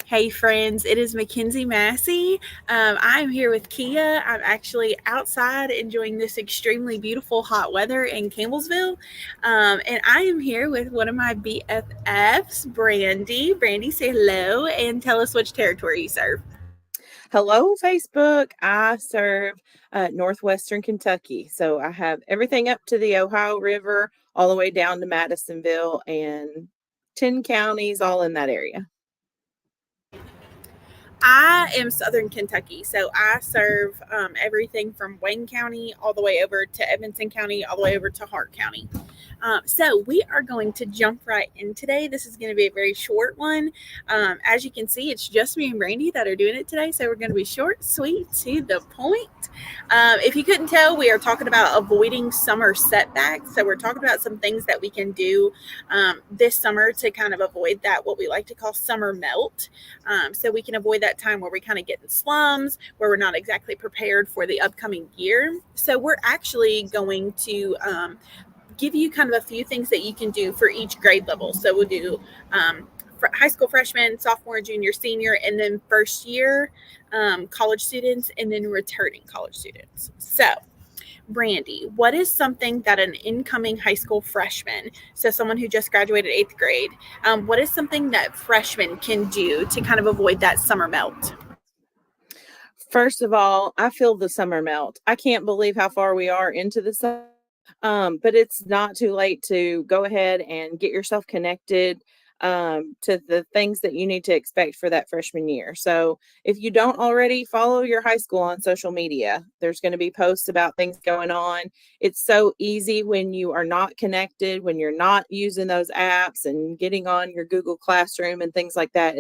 Hey friends, it is Mackenzie Massey. I'm here with KEAA. I'm actually outside enjoying this extremely beautiful hot weather in Campbellsville. And I am here with one of my BFFs, Brandy. Brandy, say hello and tell us which territory you serve. Hello, Facebook. I serve northwestern Kentucky. So I have everything up to the Ohio River, all the way down to Madisonville, and 10 counties all in that area. I am Southern Kentucky, so I serve everything from Wayne County all the way over to Edmonson County, all the way over to Hart County. So we are going to jump right in today. This is going to be a very short one. As you can see, it's just me and Brandy that are doing it today. So we're going to be short, sweet, to the point. If you couldn't tell, we are talking about avoiding summer setbacks. So we're talking about some things that we can do this summer to kind of avoid that, what we like to call summer melt. So we can avoid that time where we kind of get in slums, where we're not exactly prepared for the upcoming year. So we're actually going to give you kind of a few things that you can do for each grade level. So we'll do high school freshman, sophomore, junior, senior, and then first year college students, and then returning college students. So, Brandy, what is something that an incoming high school freshman, so someone who just graduated eighth grade, what is something that freshmen can do to kind of avoid that summer melt? First of all, I feel the summer melt. I can't believe how far we are into the summer. But it's not too late to go ahead and get yourself connected to the things that you need to expect for that freshman year. So if you don't already follow your high school on social media, there's going to be posts about things going on. It's so easy when you are not connected, when you're not using those apps and getting on your Google Classroom and things like that.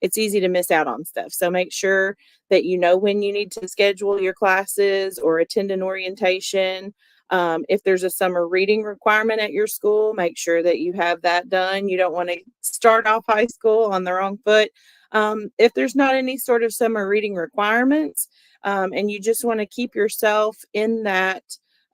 It's easy to miss out on stuff. So make sure that you know when you need to schedule your classes or attend an orientation. If there's a summer reading requirement at your school, make sure that you have that done. You don't want to start off high school on the wrong foot. If there's not any sort of summer reading requirements, and you just want to keep yourself in that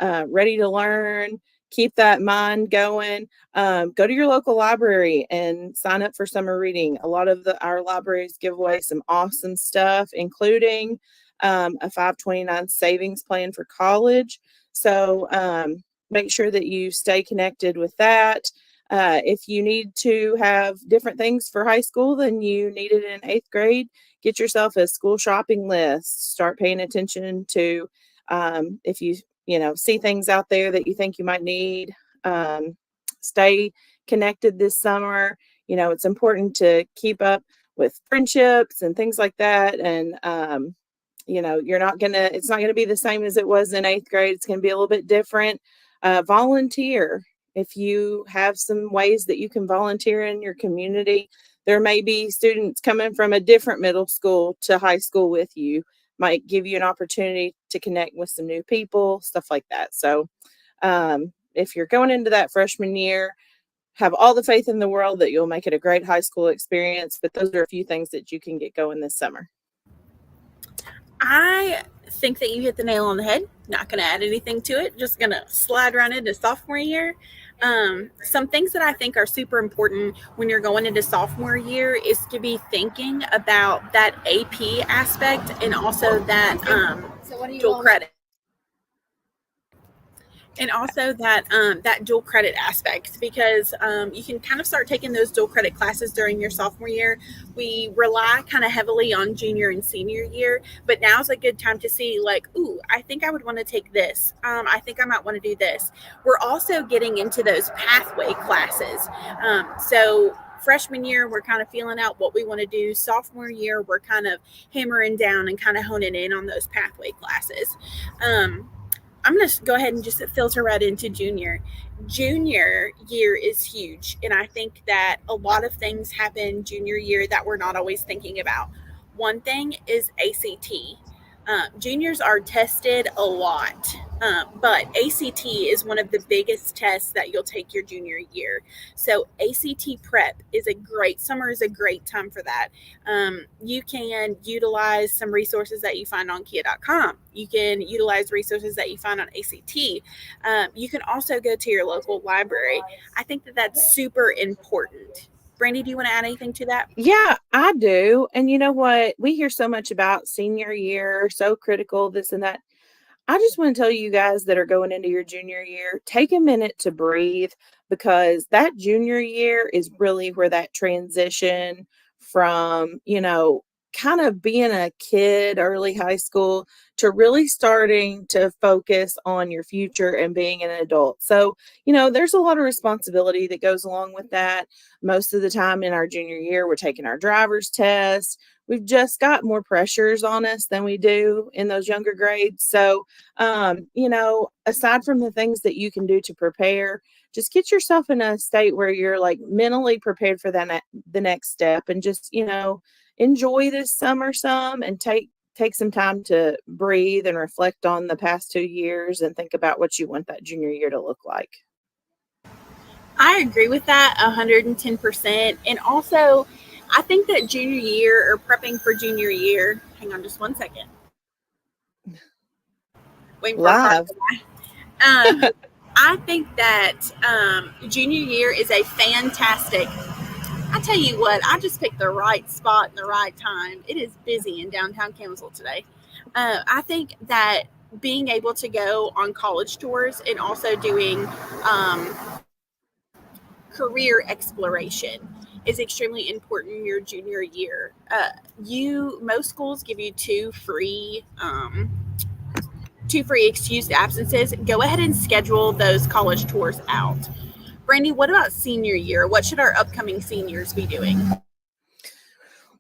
ready to learn, keep that mind going, go to your local library and sign up for summer reading. A lot of our libraries give away some awesome stuff, including a 529 savings plan for college. So make sure that you stay connected with that. If you need to have different things for high school than you needed in eighth grade, get yourself a school shopping list. Start paying attention to if you see things out there that you think you might need. Stay connected this summer. It's important to keep up with friendships and things like that. And it's not gonna be the same as it was in eighth grade. It's gonna be a little bit different. Volunteer. If you have some ways that you can volunteer in your community, there may be students coming from a different middle school to high school with you, might give you an opportunity to connect with some new people, stuff like that. So if you're going into that freshman year, have all the faith in the world that you'll make it a great high school experience. But those are a few things that you can get going this summer. I think that you hit the nail on the head. Not going to add anything to it. Just going to slide right into sophomore year. Some things that I think are super important when you're going into sophomore year is to be thinking about that AP aspect and also that dual credit. And also that dual credit aspect, because you can kind of start taking those dual credit classes during your sophomore year. We rely kind of heavily on junior and senior year, but now's a good time to see, like, ooh, I think I would want to take this. I think I might want to do this. We're also getting into those pathway classes. So freshman year, we're kind of feeling out what we want to do. Sophomore year, we're kind of hammering down and kind of honing in on those pathway classes. I'm going to go ahead and just filter right into junior. Junior year is huge. And I think that a lot of things happen junior year that we're not always thinking about. One thing is ACT. Juniors are tested a lot, but ACT is one of the biggest tests that you'll take your junior year. So ACT prep summer is a great time for that. You can utilize some resources that you find on KHEAA.com. You can utilize resources that you find on ACT. You can also go to your local library. I think that that's super important. Brandy, do you want to add anything to that? Yeah, I do. And you know what? We hear so much about senior year, so critical, this and that. I just want to tell you guys that are going into your junior year, take a minute to breathe, because that junior year is really where that transition from, kind of being a kid, early high school, to really starting to focus on your future and being an adult. So, there's a lot of responsibility that goes along with that. Most of the time in our junior year, we're taking our driver's test. We've just got more pressures on us than we do in those younger grades. So, aside from the things that you can do to prepare, just get yourself in a state where you're like mentally prepared for the next step, and just, enjoy this summer some, and take some time to breathe and reflect on the past 2 years and think about what you want that junior year to look like. I agree with that 110%. And also, I think that junior year or prepping for junior year, hang on just one second, waiting for a car to Live. go by. I think that junior year is a fantastic. I tell you what, I just picked the right spot and the right time. It is busy in downtown Camsville today. I think that being able to go on college tours and also doing career exploration is extremely important in your junior year. Most schools give you two free excused absences. Go ahead and schedule those college tours out. Brandy, what about senior year? What should our upcoming seniors be doing?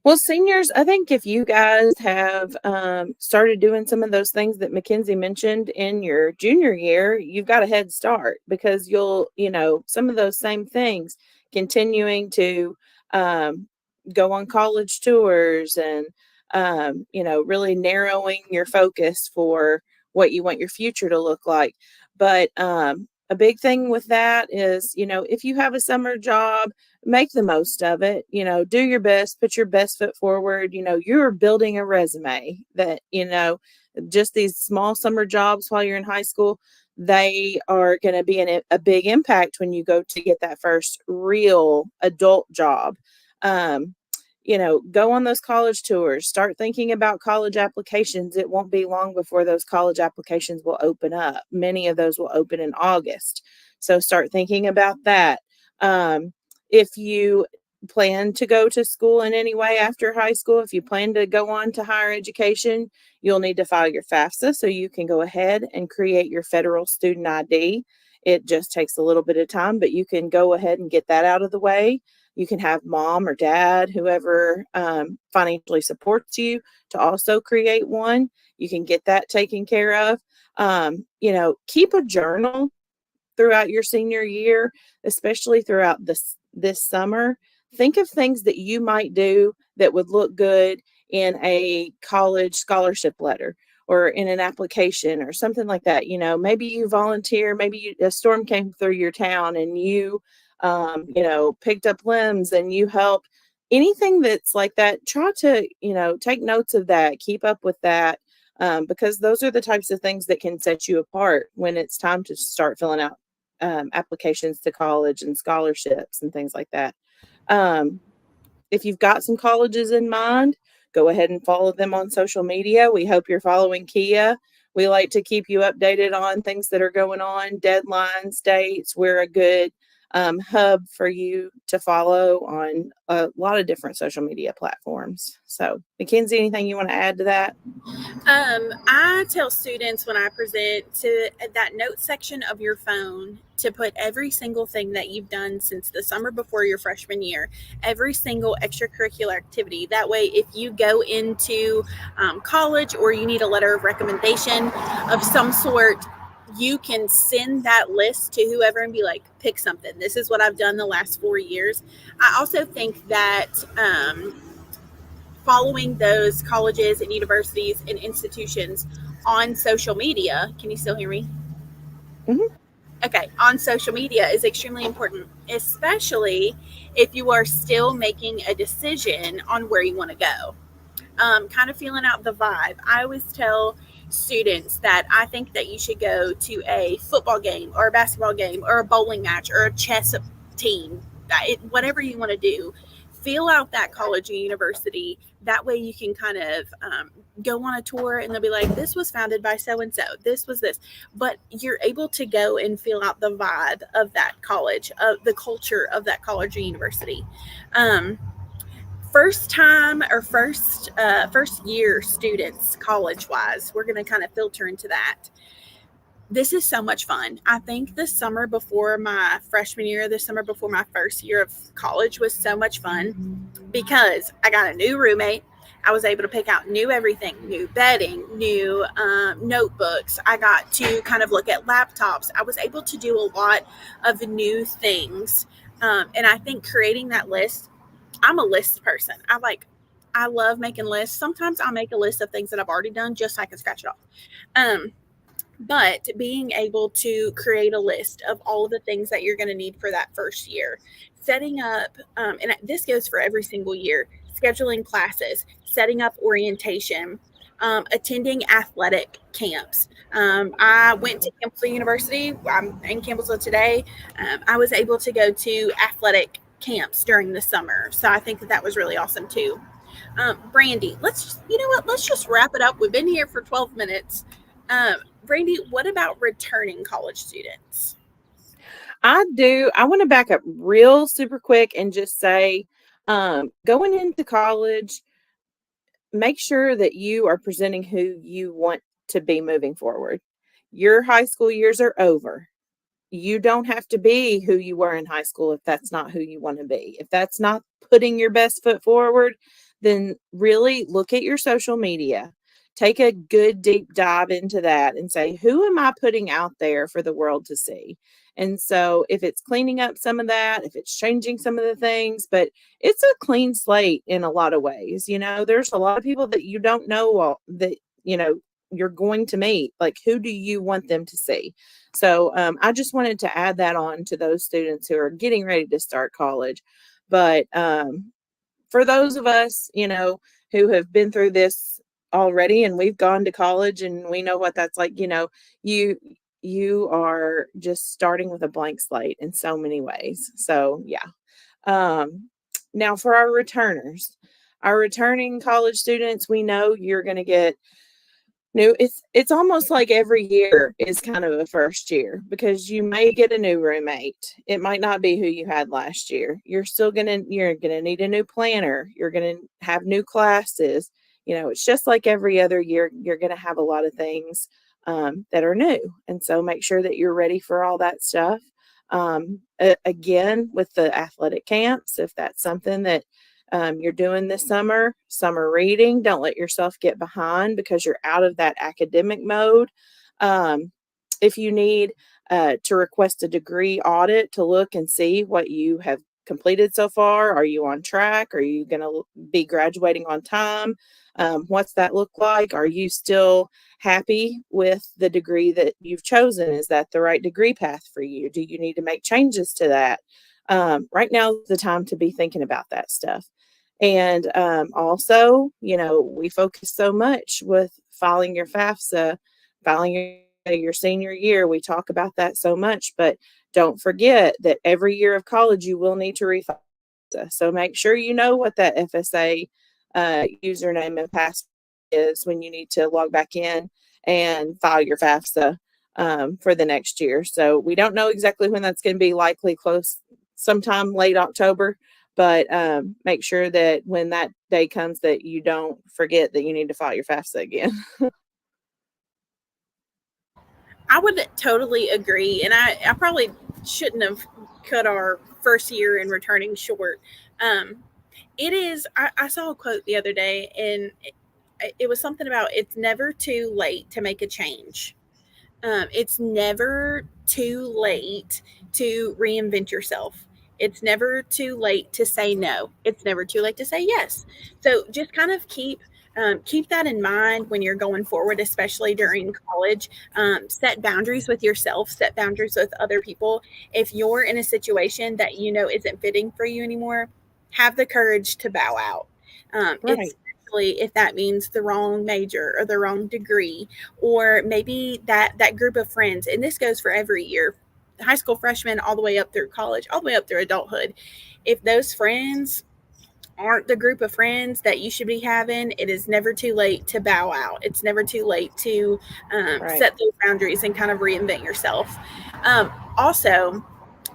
Well, seniors, I think if you guys have started doing some of those things that Mackenzie mentioned in your junior year, you've got a head start, because you'll, some of those same things, continuing to go on college tours, and, really narrowing your focus for what you want your future to look like. But a big thing with that is, if you have a summer job, make the most of it. Do your best, put your best foot forward. You're building a resume that, just these small summer jobs while you're in high school, they are going to be a big impact when you go to get that first real adult job. Go on those college tours, start thinking about college applications. It won't be long before those college applications will open up. Many of those will open in August. So start thinking about that. If you plan to go to school in any way after high school, if you plan to go on to higher education, you'll need to file your FAFSA so you can go ahead and create your federal student ID. It just takes a little bit of time, but you can go ahead and get that out of the way. You can have mom or dad, whoever financially supports you, to also create one. You can get that taken care of. Keep a journal throughout your senior year, especially throughout this summer. Think of things that you might do that would look good in a college scholarship letter or in an application or something like that. Maybe you volunteer, maybe a storm came through your town and you, picked up limbs and you helped. Anything that's like that, try to, take notes of that, keep up with that, because those are the types of things that can set you apart when it's time to start filling out applications to college and scholarships and things like that. If you've got some colleges in mind, go ahead and follow them on social media. We hope you're following KHEAA. We like to keep you updated on things that are going on, deadlines, dates. We're a good hub for you to follow on a lot of different social media platforms. So, Mackenzie, anything you want to add to that? I tell students when I present to that note section of your phone to put every single thing that you've done since the summer before your freshman year, every single extracurricular activity. That way, if you go into college or you need a letter of recommendation of some sort, you can send that list to whoever and be like, pick something. This is what I've done the last 4 years. I also think that following those colleges and universities and institutions on social media, can you still hear me? Mm-hmm. Okay, on social media is extremely important, especially if you are still making a decision on where you want to go. Kind of feeling out the vibe. I always tell students that I think that you should go to a football game or a basketball game or a bowling match or a chess team whatever you want to do, fill out that college or university. That way you can kind of go on a tour and they'll be like, this was founded by so and so, this was this. But you're able to go and feel out the vibe of that college, of the culture of that college or university. um, First time or first year students college wise, we're going to kind of filter into that. This is so much fun. I think the summer before my freshman year, the summer before my first year of college was so much fun because I got a new roommate. I was able to pick out new everything, new bedding, new notebooks. I got to kind of look at laptops. I was able to do a lot of new things. And I think creating that list, I'm a list person. I love making lists. Sometimes I'll make a list of things that I've already done just so I can scratch it off. Um, but being able to create a list of all of the things that you're going to need for that first year, setting up, and this goes for every single year, scheduling classes, setting up orientation, attending athletic camps. I went to Campbell University. I'm in Campbellsville today. I was able to go to athletic camps during the summer. So I think that that was really awesome too. Brandy, you know what? Let's just wrap it up. We've been here for 12 minutes. Um, Brandy, what about returning college students? I do. I want to back up real super quick and just say, going into college, make sure that you are presenting who you want to be moving forward. Your high school years are over. You don't have to be who you were in high school if that's not who you want to be. If that's not putting your best foot forward, then really look at your social media. Take a good deep dive into that and say, who am I putting out there for the world to see? And so, if it's cleaning up some of that, if it's changing some of the things, but it's a clean slate in a lot of ways. There's a lot of people that you don't know that, you're going to meet. Like, who do you want them to see? So I just wanted to add that on to those students who are getting ready to start college. But for those of us, who have been through this already and we've gone to college and we know what that's like, you you are just starting with a blank slate in so many ways. So yeah. Now for our returning college students, we know you're going to get new. It's almost like every year is kind of a first year because you may get a new roommate. It might not be who you had last year. You're gonna need a new planner. You're gonna have new classes. It's just like every other year. You're gonna have a lot of things that are new, and so make sure that you're ready for all that stuff. Again, with the athletic camps, if that's something that you're doing this summer reading. Don't let yourself get behind because you're out of that academic mode. If you need to request a degree audit to look and see what you have completed so far, are you on track? Are you going to be graduating on time? What's that look like? Are you still happy with the degree that you've chosen? Is that the right degree path for you? Do you need to make changes to that? Right now is the time to be thinking about that stuff. And also, we focus so much with filing your FAFSA, filing your senior year. We talk about that so much, but don't forget that every year of college you will need to refile. So make sure you know what that FSA username and password is when you need to log back in and file your FAFSA for the next year. So we don't know exactly when that's going to be, likely close sometime late October, but make sure that when that day comes that you don't forget that you need to file your FAFSA again. I would totally agree. And I probably shouldn't have cut our first year in returning short. Um, I saw a quote the other day, and it was something about it's never too late to make a change. It's never too late to reinvent yourself. It's never too late to say no. It's never too late to say yes. So just kind of keep that in mind when you're going forward, especially during college. Set boundaries with yourself. Set boundaries with other people. If you're in a situation that you know isn't fitting for you anymore, have the courage to bow out. Right. Especially if that means the wrong major or the wrong degree, or maybe that group of friends, and this goes for every year, high school freshman all the way up through college, all the way up through adulthood. If those friends aren't the group of friends that you should be having, it is never too late to bow out. It's never too late to Right. set those boundaries and kind of reinvent yourself. Also,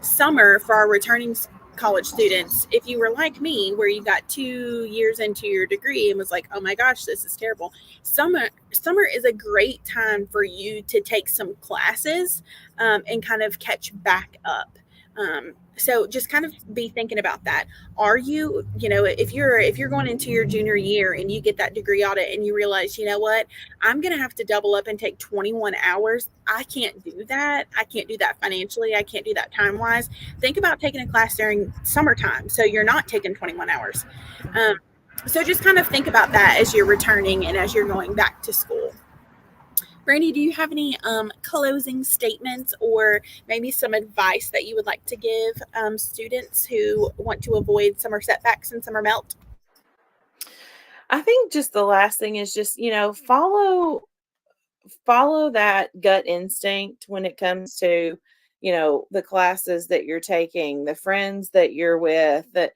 summer for our returning college students, if you were like me, where you got 2 years into your degree and was like, oh my gosh, this is terrible. Summer is a great time for you to take some classes and kind of catch back up. So just kind of be thinking about that. Are you, if you're going into your junior year and you get that degree audit and you realize, you know what, I'm going to have to double up and take 21 hours. I can't do that. I can't do that financially. I can't do that time wise. Think about taking a class during summertime so you're not taking 21 hours. Um, so just kind of think about that as you're returning and as you're going back to school. Brandy, do you have any closing statements or maybe some advice that you would like to give students who want to avoid summer setbacks and summer melt? I think just the last thing is just, follow that gut instinct when it comes to, the classes that you're taking, the friends that you're with, that,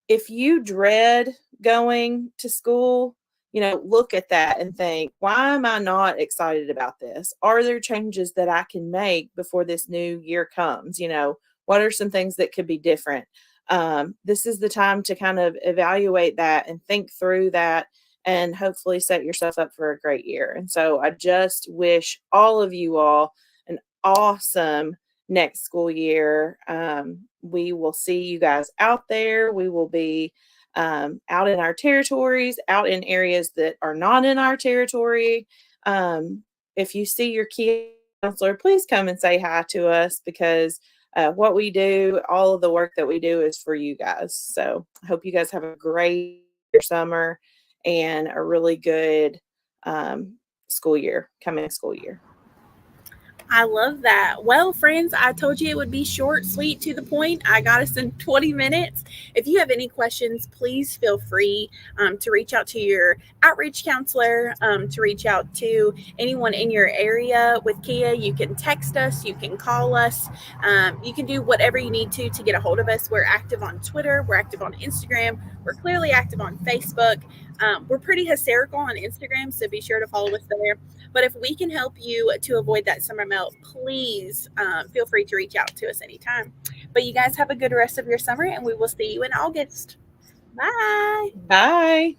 if you dread going to school, look at that and think, why am I not excited about this? Are there changes that I can make before this new year comes? What are some things that could be different? This is the time to kind of evaluate that and think through that and hopefully set yourself up for a great year. And so I just wish all of you all an awesome next school year. We will see you guys out there. We will be out in our territories, out in areas that are not in our territory. If you see your KHEAA counselor, please come and say hi to us because what we do, all of the work that we do is for you guys. So I hope you guys have a great summer and a really good coming school year. I love that. Well, friends, I told you it would be short, sweet, to the point. I got us in 20 minutes. If you have any questions, please feel free to reach out to your outreach counselor, to reach out to anyone in your area with KHEAA. You can text us, you can call us, you can do whatever you need to get a hold of us. We're active on Twitter, we're active on Instagram, we're clearly active on Facebook. We're pretty hysterical on Instagram, so be sure to follow us there. But if we can help you to avoid that summer melt, please feel free to reach out to us anytime. But you guys have a good rest of your summer, and we will see you in August. Bye. Bye.